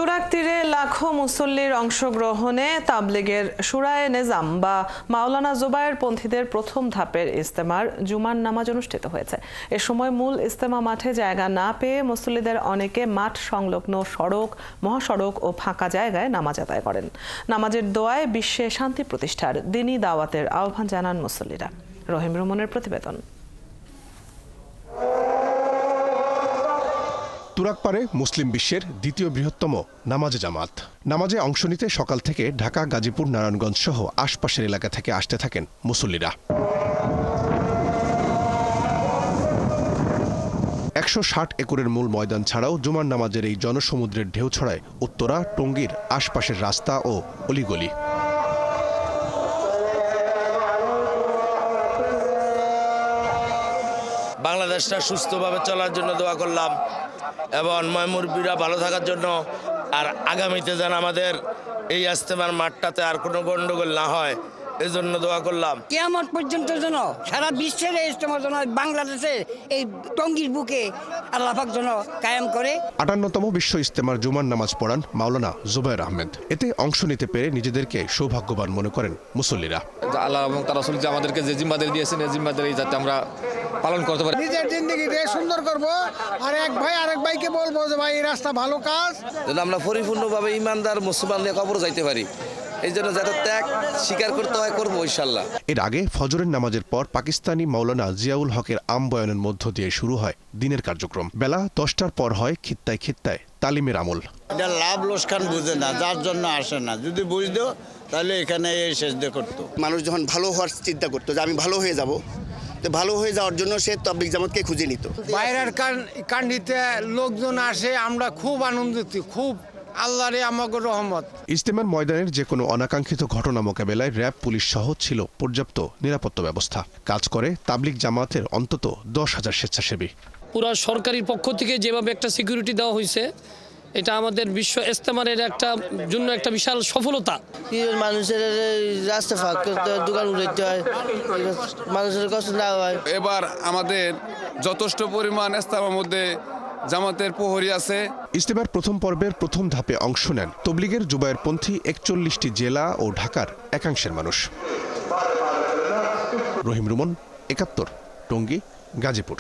তুরাগ তীরে লাখো মুসল্লির অংশগ্রহণে তাবলিগের শুরায়ে নেজাম বা মাওলানা জুবায়ের পন্থীদের প্রথম ধাপের ইজতেমার জুমার নামাজ অনুষ্ঠিত হয়েছে। এ সময় মূল ইজতেমা মাঠে জায়গা না পেয়ে মুসল্লিদের অনেকে মাঠ সংলগ্ন সড়ক, মহাসড়ক ও ফাঁকা জায়গায় নামাজ আদায় করেন। নামাজের দোয়ায় বিশ্বে শান্তি প্রতিষ্ঠার দ্বীনি দাওয়াতের আহ্বান জানান মুসল্লিরা। রহিম রুমনের প্রতিবেদন। তুরাগ পারে মুসলিম বিশ্বের দ্বিতীয় বৃহত্তম নামাজে জামাত। নামাজে অংশ নিতে সকাল থেকে ঢাকা, গাজীপুর, নারায়ণগঞ্জ সহ আশপাশের এলাকা থেকে আসতে থাকেন মুসল্লিরা। 160 একরের মূল ময়দান ছাড়াও জুমার নামাজের এই জনসমুদ্রের ঢেউ ছড়ায় উত্তরা, টঙ্গীর আশপাশের রাস্তা ও অলিগলি। বাংলাদেশটা সুস্থভাবে চলার জন্য দোয়া করলাম এবং মুরব্বীরা ভালো থাকার জন্য, আর আগামীতে যেন আমাদের এই ইজতেমার মাঠটাতে আর কোনো গন্ডগোল না হয় এই জন্য দোয়া করলাম। কিয়ামত পর্যন্ত যেন সারা বিশ্বের এই ইজতেমার জন্য বাংলাদেশে এই টঙ্গীর বুকে আল্লাহ পাক যেন কায়েম করে। 58তম বিশ্ব ইজতেমার জুমার নামাজ পড়ান মাওলানা জুবায়ের আহমেদ। এতে অংশ নিতে পেরে নিজেদেরকে সৌভাগ্যবান মনে করেন মুসল্লিরা। আল্লাহ এবং তার রাসূল যে আমাদেরকে যে জিম্মাদারি দিয়েছেন, এই জিম্মাদারি যাতে আমরা পালন করতে পারি, নিজের জিন্দেগিকে সুন্দর করব। আর এক ভাই আরেক ভাইকে বলবো যে ভাই এই রাস্তা ভালো কাজ, যেন আমরা পরিপূর্ণভাবে ইমানদার মুসলমান নিয়ে কবর যাইতে পারি। এই জন্য যাতে ত্যাগ স্বীকার করতে হয় করবো ইনশাল্লাহ। এর আগে ফজরের নামাজের পর পাকিস্তানি মাওলানা জিয়াউল হকের আম বয়ানের মধ্য দিয়ে শুরু হয় দিনের কার্যক্রম। বেলা 10টার পর হয় খিত্তায় খিত্তায় তালিমের আমল। এটা লাভ লোকসান বুঝে না, যার জন্য আসে না। যদি বুঝতো তাহলে এখানে এই সেজদা করতো। মানুষ যখন ভালো হওয়ার চিন্তা করতো যে আমি ভালো হয়ে যাব, তো ভালো হয়ে যাওয়ার জন্য সে তাবলিগ জামাতকে খুঁজে নিত। বাইরের কান্ডিতে লোকজন আসে, আমরা খুব আনন্দিত, খুব আল্লাহর আমাকে রহমত। ইজতেমার ময়দানের যে কোনো অনাকাঙ্ক্ষিত ঘটনা মোকাবেলায় র্যাব, পুলিশ সহ ছিল পর্যাপ্ত নিরাপত্তা ব্যবস্থা। কাজ করে তাবলিগ জামাতের অন্তত 10,000 স্বেচ্ছাসেবী। পুরা সরকারের পক্ষ থেকে যেভাবে একটা সিকিউরিটি দেওয়া হয়েছে, এটা আমাদের বিশ্ব ইজতেমারের জন্য একটা বিশাল সফলতা। মানুষের রাস্তা ফাঁক করতে হয়, দোকান উঠাইতে হয়, মানুষের কষ্ট না হয়। এবার আমাদের যথেষ্ট পরিমাণ ইজতেমার মধ্যে জামাতের প্রহরী আছে। ইজতেমার প্রথম পর্বের প্রথম ধাপে অংশ নেন তবলিগের জুবায়ের পন্থী 41টি জেলা ও ঢাকার একাংশের মানুষ। রহিম রুমন, 71, টঙ্গী, গাজীপুর।